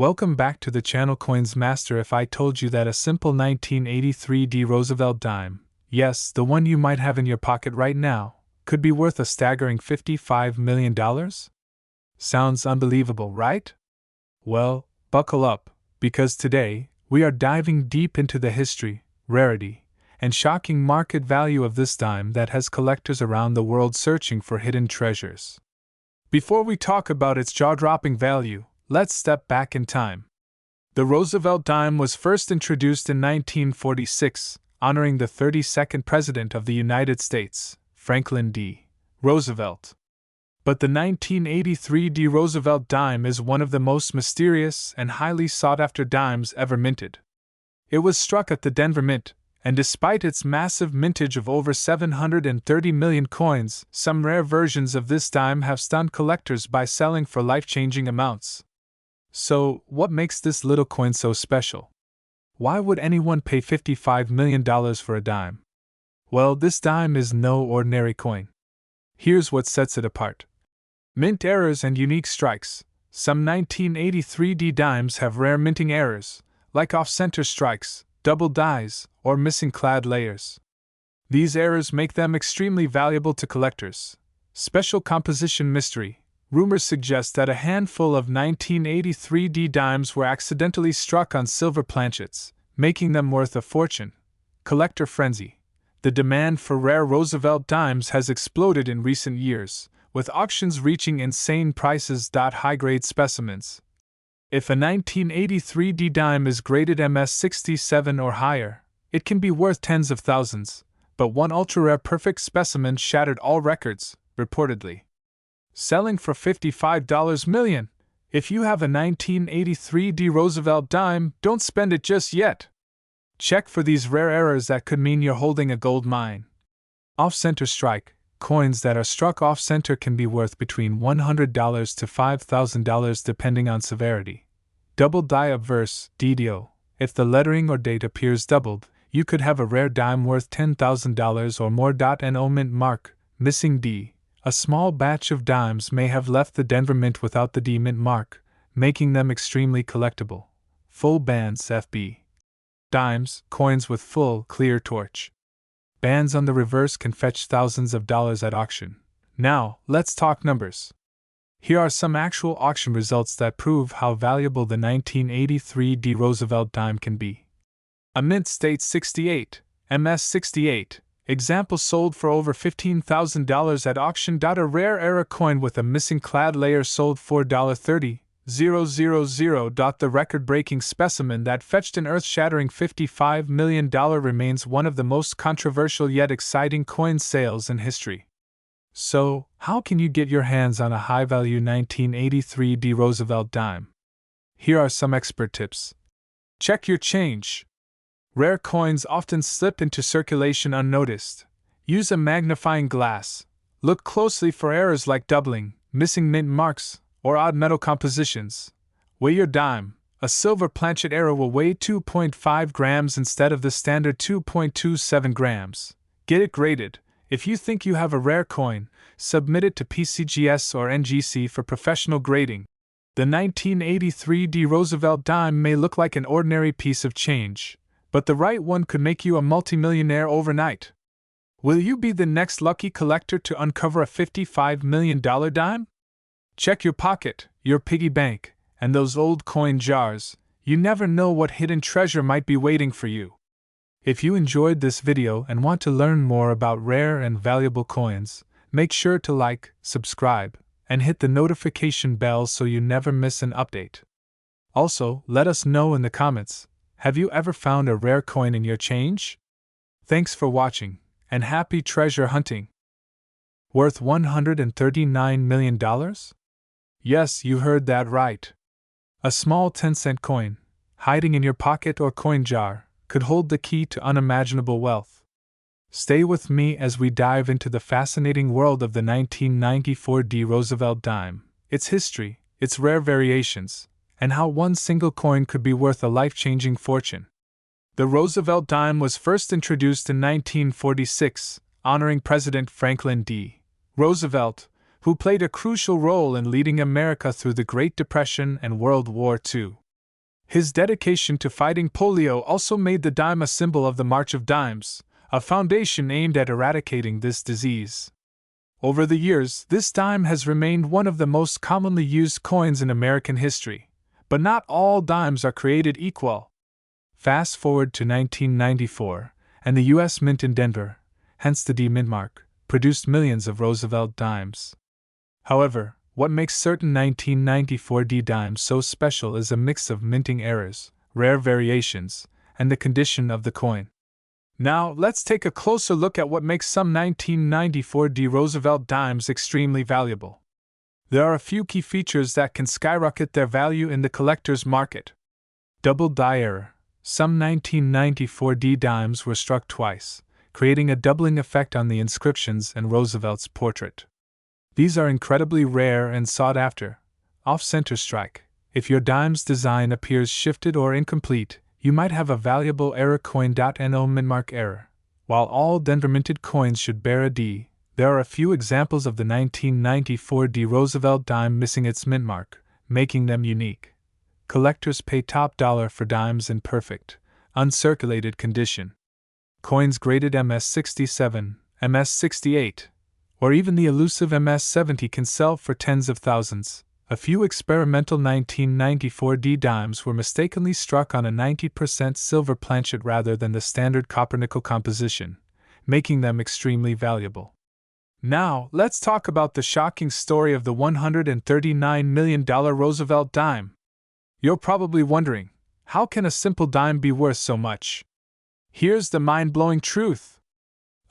Welcome back to the channel Coins Master. If I told you that a simple 1983 D Roosevelt dime, yes, the one you might have in your pocket right now, could be worth a staggering $55 million? Sounds unbelievable, right? Well, buckle up, because today, we are diving deep into the history, rarity, and shocking market value of this dime that has collectors around the world searching for hidden treasures. Before we talk about its jaw-dropping value, let's step back in time. The Roosevelt dime was first introduced in 1946, honoring the 32nd President of the United States, Franklin D. Roosevelt. But the 1983 D Roosevelt dime is one of the most mysterious and highly sought-after dimes ever minted. It was struck at the Denver Mint, and despite its massive mintage of over 730 million coins, some rare versions of this dime have stunned collectors by selling for life-changing amounts. So, what makes this little coin so special? Why would anyone pay $55 million for a dime? Well, this dime is no ordinary coin. Here's what sets it apart. Mint errors and unique strikes. Some 1983 D dimes have rare minting errors, like off-center strikes, double dies, or missing clad layers. These errors make them extremely valuable to collectors. Special composition mystery. Rumors suggest that a handful of 1983 D dimes were accidentally struck on silver planchets, making them worth a fortune. Collector frenzy. The demand for rare Roosevelt dimes has exploded in recent years, with auctions reaching insane prices. High-grade specimens. If a 1983 D dime is graded MS67 or higher, it can be worth tens of thousands, but one ultra-rare perfect specimen shattered all records, reportedly. Selling for $55 million. If you have a 1983 D Roosevelt dime, don't spend it just yet. Check for these rare errors that could mean you're holding a gold mine. Off-center strike. Coins that are struck off-center can be worth between $100 to $5,000 depending on severity. Double die obverse, DDO. If the lettering or date appears doubled, you could have a rare dime worth $10,000 or more. No mint mark, missing D. A small batch of dimes may have left the Denver Mint without the D mint mark, making them extremely collectible. Full bands FB. Dimes, coins with full, clear torch. Bands on the reverse can fetch thousands of dollars at auction. Now, let's talk numbers. Here are some actual auction results that prove how valuable the 1983 D Roosevelt dime can be. A mint state 68, MS 68. Example sold for over $15,000 at auction. A rare era coin with a missing clad layer sold for $30,000. The record-breaking specimen that fetched an earth-shattering $55 million remains one of the most controversial yet exciting coin sales in history. So, how can you get your hands on a high-value 1983 D Roosevelt dime? Here are some expert tips. Check your change. Rare coins often slip into circulation unnoticed. Use a magnifying glass. Look closely for errors like doubling, missing mint marks, or odd metal compositions. Weigh your dime. A silver planchet error will weigh 2.5 grams instead of the standard 2.27 grams. Get it graded. If you think you have a rare coin, submit it to PCGS or NGC for professional grading. The 1983 D Roosevelt dime may look like an ordinary piece of change, but the right one could make you a multimillionaire overnight. Will you be the next lucky collector to uncover a $55 million dime? Check your pocket, your piggy bank, and those old coin jars. You never know what hidden treasure might be waiting for you. If you enjoyed this video and want to learn more about rare and valuable coins, make sure to like, subscribe, and hit the notification bell so you never miss an update. Also, let us know in the comments, have you ever found a rare coin in your change? Thanks for watching, and happy treasure hunting! Worth $139 million? Yes, you heard that right. A small 10-cent coin, hiding in your pocket or coin jar, could hold the key to unimaginable wealth. Stay with me as we dive into the fascinating world of the 1994 D Roosevelt dime, its history, its rare variations, and how one single coin could be worth a life-changing fortune. The Roosevelt dime was first introduced in 1946, honoring President Franklin D. Roosevelt, who played a crucial role in leading America through the Great Depression and World War II. His dedication to fighting polio also made the dime a symbol of the March of Dimes, a foundation aimed at eradicating this disease. Over the years, this dime has remained one of the most commonly used coins in American history, but not all dimes are created equal. Fast forward to 1994, and the U.S. Mint in Denver, hence the D mint mark, produced millions of Roosevelt dimes. However, what makes certain 1994 D dimes so special is a mix of minting errors, rare variations, and the condition of the coin. Now, let's take a closer look at what makes some 1994 D Roosevelt dimes extremely valuable. There are a few key features that can skyrocket their value in the collector's market. Double die error. Some 1994 D dimes were struck twice, creating a doubling effect on the inscriptions and Roosevelt's portrait. These are incredibly rare and sought after. Off-center strike. If your dime's design appears shifted or incomplete, you might have a valuable error coin. No mintmark error. While all Denver minted coins should bear a D, there are a few examples of the 1994 D Roosevelt dime missing its mintmark, making them unique. Collectors pay top dollar for dimes in perfect, uncirculated condition. Coins graded MS-67, MS-68, or even the elusive MS-70 can sell for tens of thousands. A few experimental 1994 D dimes were mistakenly struck on a 90% silver planchet rather than the standard copper-nickel composition, making them extremely valuable. Now, let's talk about the shocking story of the $139 million Roosevelt dime. You're probably wondering, how can a simple dime be worth so much? Here's the mind-blowing truth.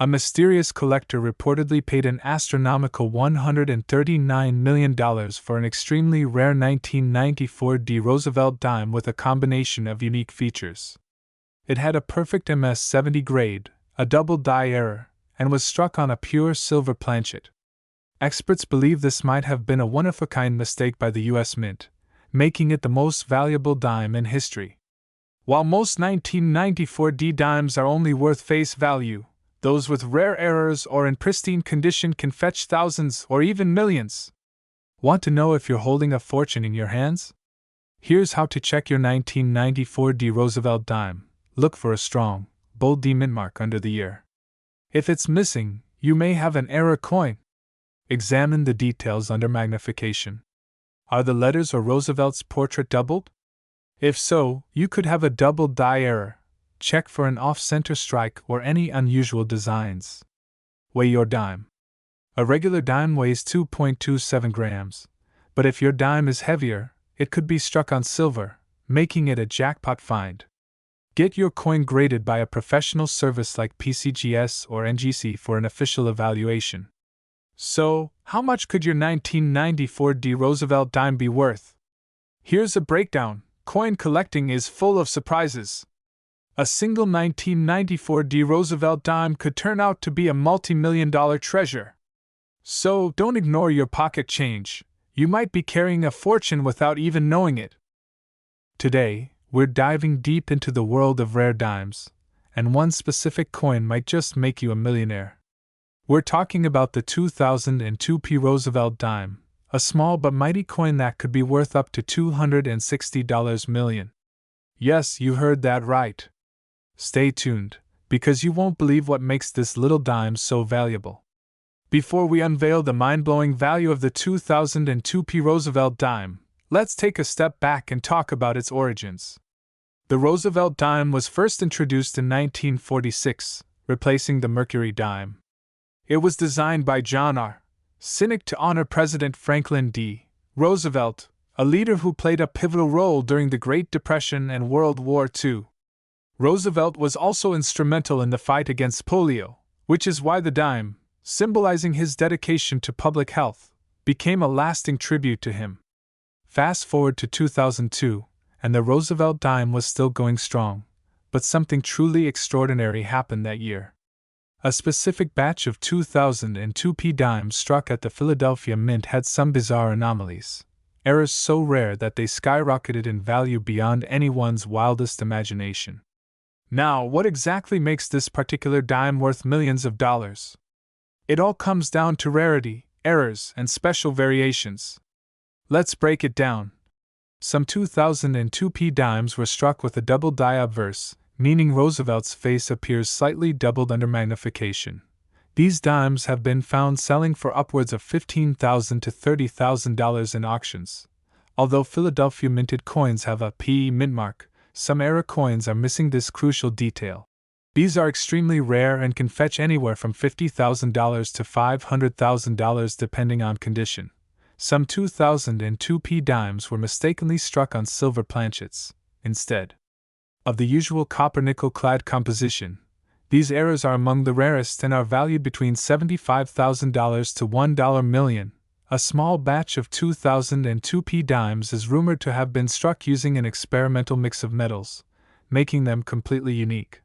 A mysterious collector reportedly paid an astronomical $139 million for an extremely rare 1994 D Roosevelt dime with a combination of unique features. It had a perfect MS-70 grade, a double die error, and was struck on a pure silver planchet. Experts believe this might have been a one-of-a-kind mistake by the U.S. Mint, making it the most valuable dime in history. While most 1994 D dimes are only worth face value, those with rare errors or in pristine condition can fetch thousands or even millions. Want to know if you're holding a fortune in your hands? Here's how to check your 1994 D Roosevelt dime. Look for a strong, bold D mint mark under the ear. If it's missing, you may have an error coin. Examine the details under magnification. Are the letters or Roosevelt's portrait doubled? If so, you could have a double die error. Check for an off-center strike or any unusual designs. Weigh your dime. A regular dime weighs 2.27 grams, but if your dime is heavier, it could be struck on silver, making it a jackpot find. Get your coin graded by a professional service like PCGS or NGC for an official evaluation. So, how much could your 1994 D Roosevelt dime be worth? Here's a breakdown. Coin collecting is full of surprises. A single 1994 D Roosevelt dime could turn out to be a multi-million-dollar treasure. So, don't ignore your pocket change. You might be carrying a fortune without even knowing it. Today, we're diving deep into the world of rare dimes, and one specific coin might just make you a millionaire. We're talking about the 2002 P Roosevelt dime, a small but mighty coin that could be worth up to $260 million. Yes, you heard that right. Stay tuned, because you won't believe what makes this little dime so valuable. Before we unveil the mind-blowing value of the 2002 P Roosevelt dime, let's take a step back and talk about its origins. The Roosevelt dime was first introduced in 1946, replacing the Mercury dime. It was designed by John R. Sinek to honor President Franklin D. Roosevelt, a leader who played a pivotal role during the Great Depression and World War II. Roosevelt was also instrumental in the fight against polio, which is why the dime, symbolizing his dedication to public health, became a lasting tribute to him. Fast forward to 2002, and the Roosevelt dime was still going strong, but something truly extraordinary happened that year. A specific batch of 2002 P dimes struck at the Philadelphia Mint had some bizarre anomalies, errors so rare that they skyrocketed in value beyond anyone's wildest imagination. Now, what exactly makes this particular dime worth millions of dollars? It all comes down to rarity, errors, and special variations. Let's break it down. Some 2002p dimes were struck with a double die obverse, meaning Roosevelt's face appears slightly doubled under magnification. These dimes have been found selling for upwards of $15,000 to $30,000 in auctions. Although Philadelphia minted coins have a P mint mark, some era coins are missing this crucial detail. These are extremely rare and can fetch anywhere from $50,000 to $500,000 depending on condition. Some 2002p dimes were mistakenly struck on silver planchets, instead of the usual copper-nickel clad composition. These errors are among the rarest and are valued between $75,000 to $1 million. A small batch of 2002p dimes is rumored to have been struck using an experimental mix of metals, making them completely unique.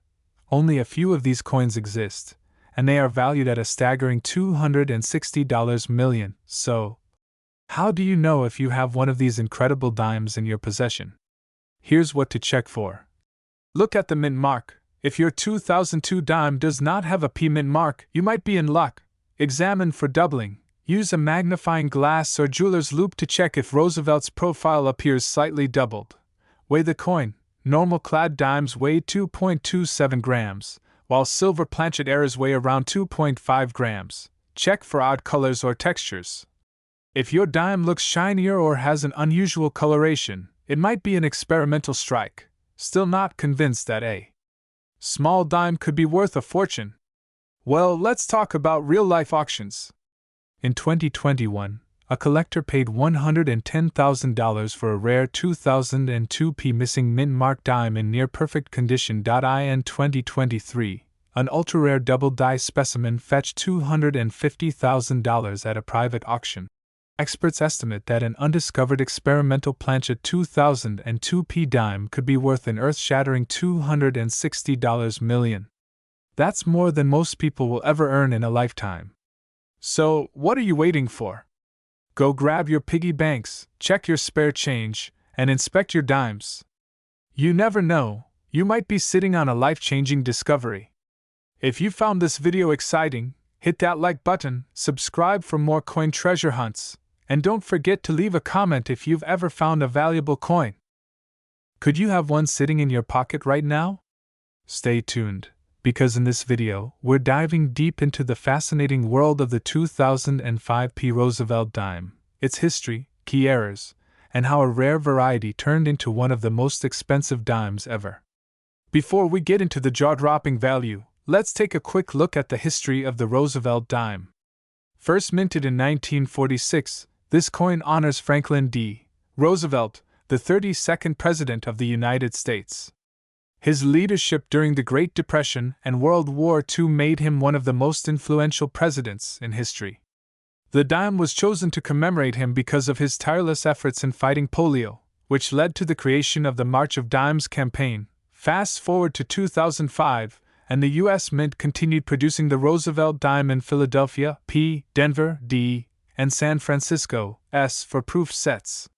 Only a few of these coins exist, and they are valued at a staggering $260 million. So, how do you know if you have one of these incredible dimes in your possession? Here's what to check for. Look at the mint mark. If your 2002 dime does not have a P mint mark, you might be in luck. Examine for doubling. Use a magnifying glass or jeweler's loupe to check if Roosevelt's profile appears slightly doubled. Weigh the coin. Normal clad dimes weigh 2.27 grams, while silver planchet errors weigh around 2.5 grams. Check for odd colors or textures. If your dime looks shinier or has an unusual coloration, it might be an experimental strike. Still not convinced that a small dime could be worth a fortune? Well, let's talk about real-life auctions. In 2021, a collector paid $110,000 for a rare 2002p missing mint mark dime in near-perfect condition. In 2023, an ultra-rare double-die specimen fetched $250,000 at a private auction. Experts estimate that an undiscovered experimental planchet 2002p dime could be worth an earth-shattering $260 million. That's more than most people will ever earn in a lifetime. So, what are you waiting for? Go grab your piggy banks, check your spare change, and inspect your dimes. You never know, you might be sitting on a life-changing discovery. If you found this video exciting, hit that like button, subscribe for more coin treasure hunts, and don't forget to leave a comment if you've ever found a valuable coin. Could you have one sitting in your pocket right now? Stay tuned, because in this video, we're diving deep into the fascinating world of the 2005p Roosevelt dime, its history, key errors, and how a rare variety turned into one of the most expensive dimes ever. Before we get into the jaw-dropping value, let's take a quick look at the history of the Roosevelt dime. First minted in 1946, this coin honors Franklin D. Roosevelt, the 32nd President of the United States. His leadership during the Great Depression and World War II made him one of the most influential presidents in history. The dime was chosen to commemorate him because of his tireless efforts in fighting polio, which led to the creation of the March of Dimes campaign. Fast forward to 2005, and the U.S. Mint continued producing the Roosevelt dime in Philadelphia, P, Denver, D, and San Francisco, S, for proof sets.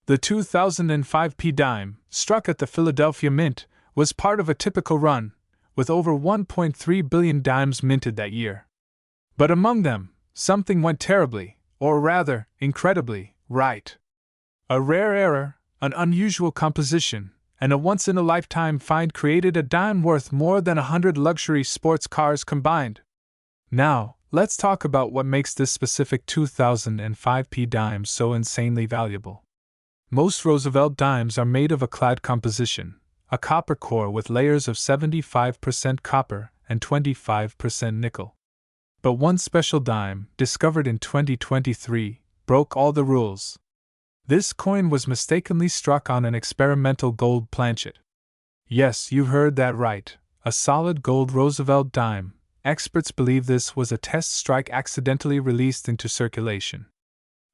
The 2005p dime, struck at the Philadelphia Mint, was part of a typical run, with over 1.3 billion dimes minted that year. But among them, something went terribly, or rather, incredibly, right. A rare error, an unusual composition, and a once-in-a-lifetime find created a dime worth more than 100 luxury sports cars combined. Now, let's talk about what makes this specific 2005p dime so insanely valuable. Most Roosevelt dimes are made of a clad composition, a copper core with layers of 75% copper and 25% nickel. But one special dime, discovered in 2023, broke all the rules. This coin was mistakenly struck on an experimental gold planchet. Yes, you heard that right, a solid gold Roosevelt dime. Experts believe this was a test strike accidentally released into circulation.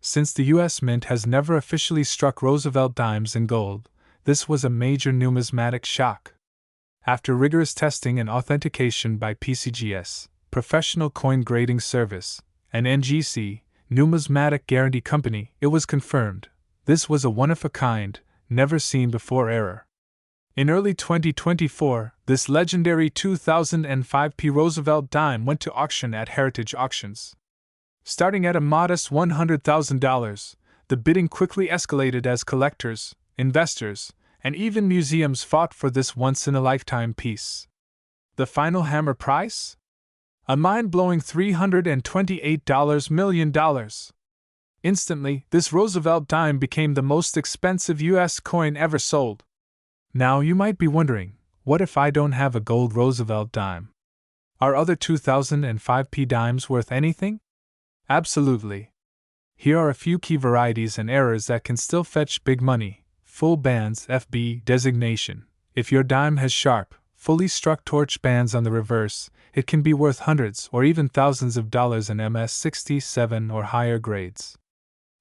Since the U.S. Mint has never officially struck Roosevelt dimes in gold, this was a major numismatic shock. After rigorous testing and authentication by PCGS, Professional Coin Grading Service, and NGC, Numismatic Guarantee Company, it was confirmed. This was a one-of-a-kind, never-seen-before error. In early 2024, this legendary 2005p Roosevelt dime went to auction at Heritage Auctions. Starting at a modest $100,000, The bidding quickly escalated as collectors, investors, and even museums fought for this once-in-a-lifetime piece. The final hammer price? A mind-blowing $328 million. Instantly, this Roosevelt dime became the most expensive U.S. coin ever sold. Now you might be wondering, what if I don't have a gold Roosevelt dime? Are other 2005p dimes worth anything? Absolutely. Here are a few key varieties and errors that can still fetch big money. Full bands FB designation. If your dime has sharp, fully struck torch bands on the reverse, it can be worth hundreds or even thousands of dollars in MS-67 or higher grades.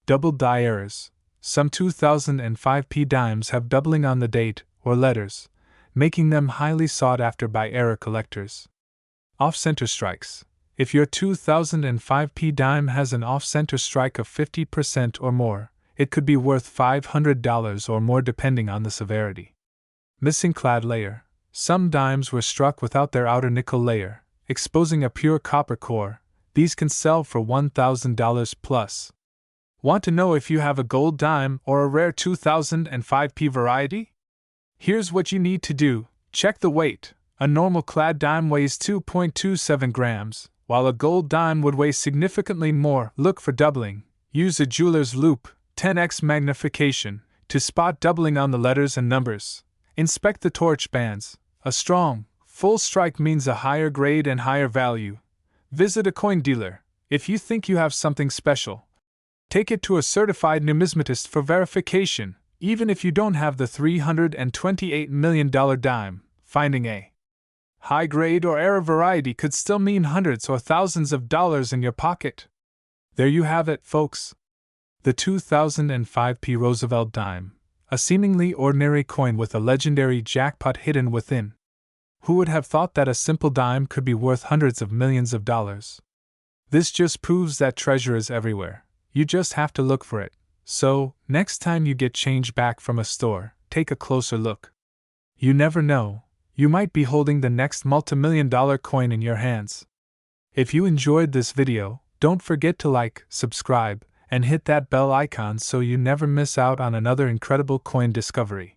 Double die errors. Some 2005p dimes have doubling on the date or letters, making them highly sought after by error collectors. Off-center strikes. If your 2005p dime has an off-center strike of 50% or more, it could be worth $500 or more depending on the severity. Missing clad layer. Some dimes were struck without their outer nickel layer, exposing a pure copper core. These can sell for $1,000 plus. Want to know if you have a gold dime or a rare 2005p variety? Here's what you need to do. Check the weight. A normal clad dime weighs 2.27 grams, while a gold dime would weigh significantly more. Look for doubling. Use a jeweler's loupe, 10x magnification, to spot doubling on the letters and numbers. Inspect the torch bands. A strong, full strike means a higher grade and higher value. Visit a coin dealer. If you think you have something special, take it to a certified numismatist for verification. Even if you don't have the $328 million dime, finding a high grade or error variety could still mean hundreds or thousands of dollars in your pocket. There you have it, folks. The 2005p Roosevelt dime, a seemingly ordinary coin with a legendary jackpot hidden within. Who would have thought that a simple dime could be worth hundreds of millions of dollars? This just proves that treasure is everywhere. You just have to look for it. So, next time you get change back from a store, take a closer look. You never know, you might be holding the next multimillion-dollar coin in your hands. If you enjoyed this video, don't forget to like, subscribe, and hit that bell icon so you never miss out on another incredible coin discovery.